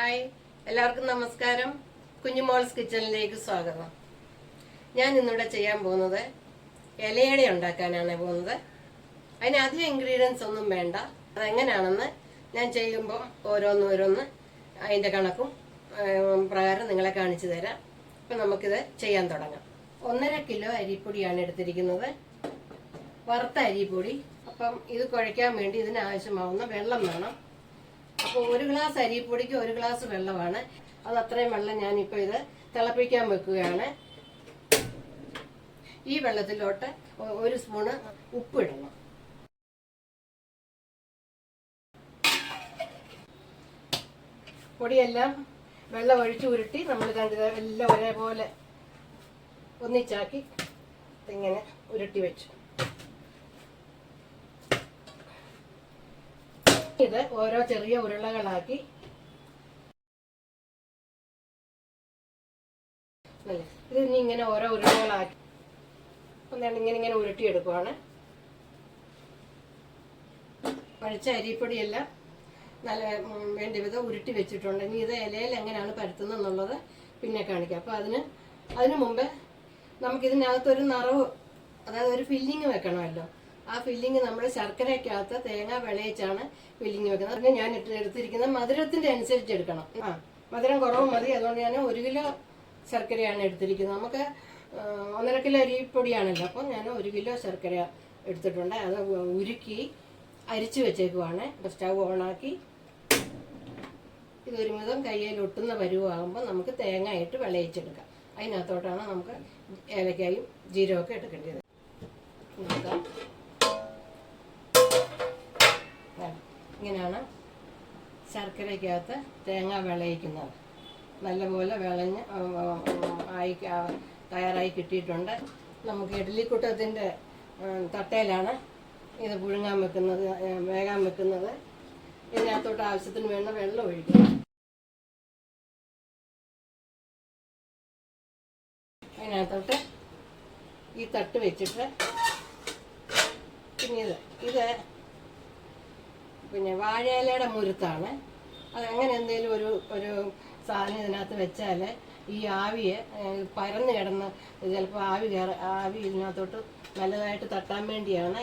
Hi, എല്ലാവർക്കും നമസ്കാരം. കുഞ്ഞുമോൾസ് കിച്ചണിലേക്ക് സ്വാഗതം. ഞാൻ ഇന്നിവിടെ ചെയ്യാൻ പോകുന്നത് ഇലയട ഉണ്ടാക്കാനാണ് പോകുന്നത്. അതിന് അധികം ഇൻഗ്രീഡിയൻസ് ഒന്നും വേണ്ട. അതെങ്ങനെയാണെന്ന് ഞാൻ ചെയ്യുമ്പം ഓരോന്ന് അതിൻ്റെ കണക്കും പ്രകാരം നിങ്ങളെ കാണിച്ചു തരാം. അപ്പം നമുക്കിത് ചെയ്യാൻ തുടങ്ങാം. 1.5 കിലോ അരിപ്പൊടിയാണ് എടുത്തിരിക്കുന്നത്, വറുത്ത അരിപ്പൊടി. അപ്പം ഇത് കുഴയ്ക്കാൻ വേണ്ടി ഇതിനാവശ്യമാവുന്ന വെള്ളം വേണം. അപ്പോൾ 1 ഗ്ലാസ് അരിപ്പൊടിക്ക് 1 ഗ്ലാസ് വെള്ളമാണ്. അത് അത്രയും വെള്ളം ഞാനിപ്പോൾ ഇത് തിളപ്പിക്കാൻ വെക്കുകയാണ്. ഈ വെള്ളത്തിലോട്ട് 1 സ്പൂണ് ഉപ്പിടണം. പൊടിയെല്ലാം വെള്ളം ഒഴിച്ച് ഉരുട്ടി നമ്മൾ എല്ലാം ഒരേപോലെ ഒന്നിച്ചാക്കി ഇങ്ങനെ ഉരുട്ടി വെച്ചു. ഇത് ഓരോ ചെറിയ ഉരുളകളാക്കി ഇത് ഇനി ഇങ്ങനെ ഓരോ ഉരുളകളാക്കി ഇങ്ങനെ ഉരുട്ടിയെടുക്കുവാണ്. പഴിച്ച അരിപ്പൊടിയെല്ലാം നല്ല വേണ്ട വിധം ഉരുട്ടി വെച്ചിട്ടുണ്ട്. ഇനി ഇത് ഇലയിൽ എങ്ങനെയാണ് പരത്തുന്നത് എന്നുള്ളത് പിന്നെ കാണിക്കാം. അപ്പോൾ അതിന് മുമ്പ് നമുക്കിതിനകത്തൊരു നിറവ്, അതായത് ഒരു ഫില്ലിങ് വെക്കണമല്ലോ. ആ ഫില്ലിങ് നമ്മൾ ശർക്കരയ്ക്കകത്ത് തേങ്ങ വിളയിച്ചാണ് ഫില്ലിങ് വെക്കുന്നത്. അതിന് ഞാൻ എടുത്തിരിക്കുന്ന മധുരത്തിന്റെ അനുസരിച്ച് എടുക്കണം. മധുരം കുറവ് മതി. അതുകൊണ്ട് ഞാൻ 1 കിലോ ശർക്കരയാണ് എടുത്തിരിക്കുന്നത്. നമുക്ക് 1.5 കിലോ അരിപ്പൊടിയാണല്ലോ. അപ്പം ഞാൻ 1 കിലോ ശർക്കര എടുത്തിട്ടുണ്ട്. അത് ഉരുക്കി അരിച്ചു വെച്ചേക്കുവാണ്. അപ്പോൾ സ്റ്റവ് ഓണാക്കി ഇതൊരു വിധം കയ്യിൽ ഒട്ടുന്ന പരുവാകുമ്പോൾ നമുക്ക് തേങ്ങ ഇട്ട് വിളയിച്ചെടുക്കാം. അതിനകത്തോട്ടാണ് നമുക്ക് ഏലക്കായും ജീരകമൊക്കെ എടുക്കേണ്ടത്. നോക്കാം. ഇങ്ങനെയാണ് ശർക്കരയ്ക്കകത്ത് തേങ്ങ വിളയിക്കുന്നത്. നല്ലപോലെ വിളഞ്ഞ് തയ്യാറായി കിട്ടിയിട്ടുണ്ട്. നമുക്ക് ഇഡ്ഡലിക്കുട്ടത്തിൻ്റെ തട്ടയിലാണ് ഇത് പുഴുങ്ങാൻ വെക്കുന്നത്, വേകാൻ വെക്കുന്നത്. ഇതിനകത്തോട്ട് ആവശ്യത്തിന് വേണ്ട വെള്ളം ഒഴിക്കണം. അതിനകത്തോട്ട് ഈ തട്ട് വെച്ചിട്ട് പിന്നെ വാഴയിലയുടെ മുരുത്താണ്. അത് അങ്ങനെ എന്തെങ്കിലും ഒരു സാധനം ഇതിനകത്ത് വെച്ചാൽ ഈ ആവിയെ പരന്ന് കിടന്ന് ചിലപ്പോൾ ആവി ഇതിനകത്തോട്ട് നല്ലതായിട്ട് തട്ടാൻ വേണ്ടിയാണ്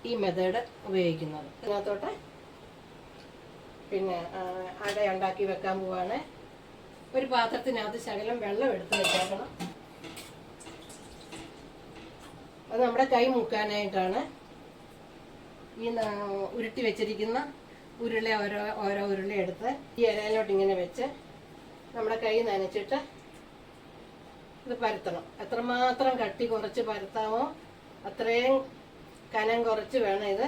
ഈ മെത്തേഡ് ഉപയോഗിക്കുന്നത്. ഇതിനകത്തോട്ട് പിന്നെ അട ഉണ്ടാക്കി വെക്കാൻ പോവാണ്. ഒരു പാത്രത്തിനകത്ത് ശകലം വെള്ളം എടുത്ത് വെച്ചേക്കണം. അത് നമ്മുടെ കൈ മുക്കാനായിട്ടാണ്. ഈ ഉരുട്ടി വെച്ചിരിക്കുന്ന ഓരോ ഉരുള എടുത്ത് ഈ ഇലയിലോട്ട് ഇങ്ങനെ വെച്ച് നമ്മുടെ കൈ നനച്ചിട്ട് ഇത് പരത്തണം. എത്രമാത്രം കട്ടി കുറച്ച് പരത്താമോ അത്രയും കനം കുറച്ച് വേണം ഇത്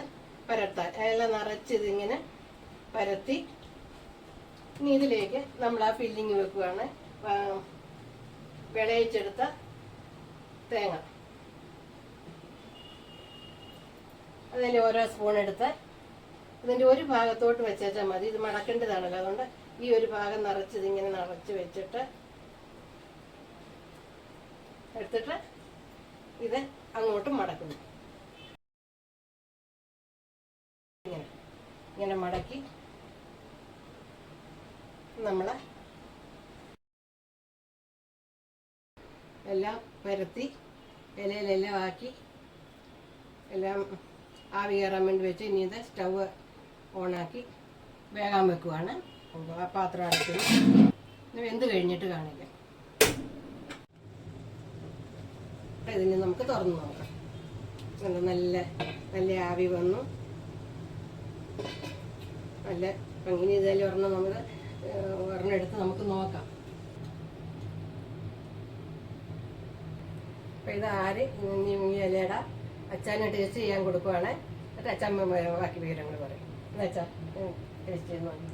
പരത്താൻ. ഇല നിറച്ച് ഇതിങ്ങനെ പരത്തി ഇനി ഇതിലേക്ക് നമ്മൾ ആ ഫില്ലിങ് വെക്കുകയാണ്. വിളയിച്ചെടുത്ത തേങ്ങ അതിൽ ഓരോ സ്പൂൺ എടുത്ത് ഇതിൻ്റെ ഒരു ഭാഗത്തോട്ട് വെച്ചാൽ മതി. ഇത് മടക്കേണ്ടതാണല്ലോ. അതുകൊണ്ട് ഈ ഒരു ഭാഗം നിറച്ച് ഇതിങ്ങനെ നിറച്ച് വെച്ചിട്ട് എടുത്തിട്ട് ഇത് അങ്ങോട്ടും മടക്കുന്നു. ഇങ്ങനെ മടക്കി നമ്മൾ എല്ലാം പരത്തി ഇലയിലെല്ലാം ആക്കി എല്ലാം ആവി കയറാൻ വേണ്ടി വെച്ച് ഇനി ഇത് സ്റ്റവ് ഓണാക്കി വേകാൻ വെക്കുവാണ്. ആ പാത്രം അടച്ച് വെന്ത് കഴിഞ്ഞിട്ട് കാണിക്കാം. ഇതിന് നമുക്ക് തുറന്ന് നോക്കാം. നല്ല ആവി വന്നു. നല്ല അങ്ങനെ ഇതെല്ലാം ഒരെണ്ണെടുത്ത് നമുക്ക് നോക്കാം. അപ്പം ഇത് ഈ ഇലയുടെ അച്ചാനെ ടേസ്റ്റ് ചെയ്യാൻ കൊടുക്കുവാണ്. എന്നിട്ട് അച്ഛൻ ബാക്കി വിവരങ്ങൾ പറയും. എന്നുവെച്ചാൽ ടേസ്റ്റ് ചെയ്ത് നോക്കി.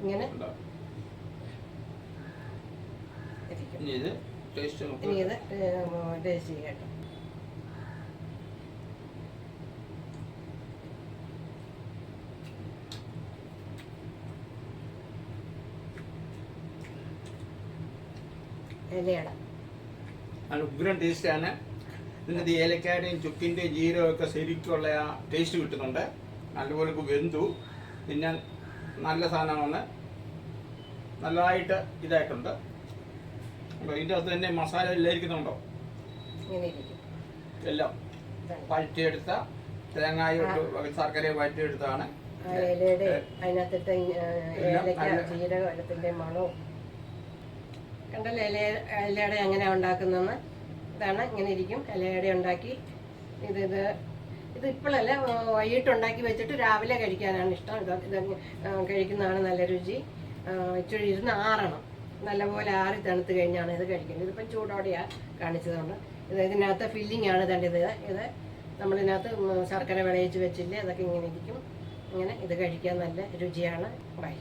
ഇങ്ങനെ ഇനി ഇത് ടേസ്റ്റ് ചെയ്യട്ടോ. ഇലയട നല്ല ഉഗ്രം ടേസ്റ്റാണ്. ഇതിനകത്ത് ഏലക്കായുടെയും ചുക്കിൻ്റെയും ജീരകവും ഒക്കെ ശരിക്കുള്ള ആ ടേസ്റ്റ് കിട്ടുന്നുണ്ട്. നല്ലപോലെ വെന്തു. പിന്നെ നല്ല സാധനമാണ്, നല്ലതായിട്ട് ഇതായിട്ടുണ്ട്. ഇതിൻ്റെ അകത്ത് തന്നെ മസാല എല്ലാം ഇരിക്കുന്നുണ്ടോ? ഇങ്ങനെ ഇരിക്കും എല്ലാം വഴറ്റിയെടുത്ത തേങ്ങായിട്ട് ശർക്കരയെ വഴറ്റിയെടുത്താണ്. ഇലയുടെ അതിനകത്തിട്ട് ഏലക്ക ജീരകം വെള്ളത്തിൻ്റെ മണവും കണ്ടല്ലോ. ഇലയുടെ എങ്ങനെയാണ് ഉണ്ടാക്കുന്നതെന്ന് ഇതാണ്. ഇങ്ങനെ ഇരിക്കും ഇലയുടെ ഉണ്ടാക്കി. ഇത് ഇപ്പോഴല്ല, വൈകിട്ട് ഉണ്ടാക്കി വെച്ചിട്ട് രാവിലെ കഴിക്കാനാണ് ഇഷ്ടം. ഇത് കഴിക്കുന്നതാണ് നല്ല രുചി. ഇച്ചിരി ഇരുന്ന് ആറണം, നല്ലപോലെ ആറി തണുത്ത് കഴിഞ്ഞാണ് ഇത് കഴിക്കുന്നത്. ഇതിപ്പം ചൂടോടെയാണ് കാണിച്ചതുകൊണ്ട് ഇതിനകത്ത് ഫില്ലിംഗ് ആണ് തണ്ടത്. ഇത് നമ്മളിതിനകത്ത് ശർക്കര വിളയിച്ച് വെച്ചില്ലേ, അതൊക്കെ ഇങ്ങനെ ഇരിക്കും. ഇങ്ങനെ ഇത് കഴിക്കാൻ നല്ല രുചിയാണ്. ബൈ.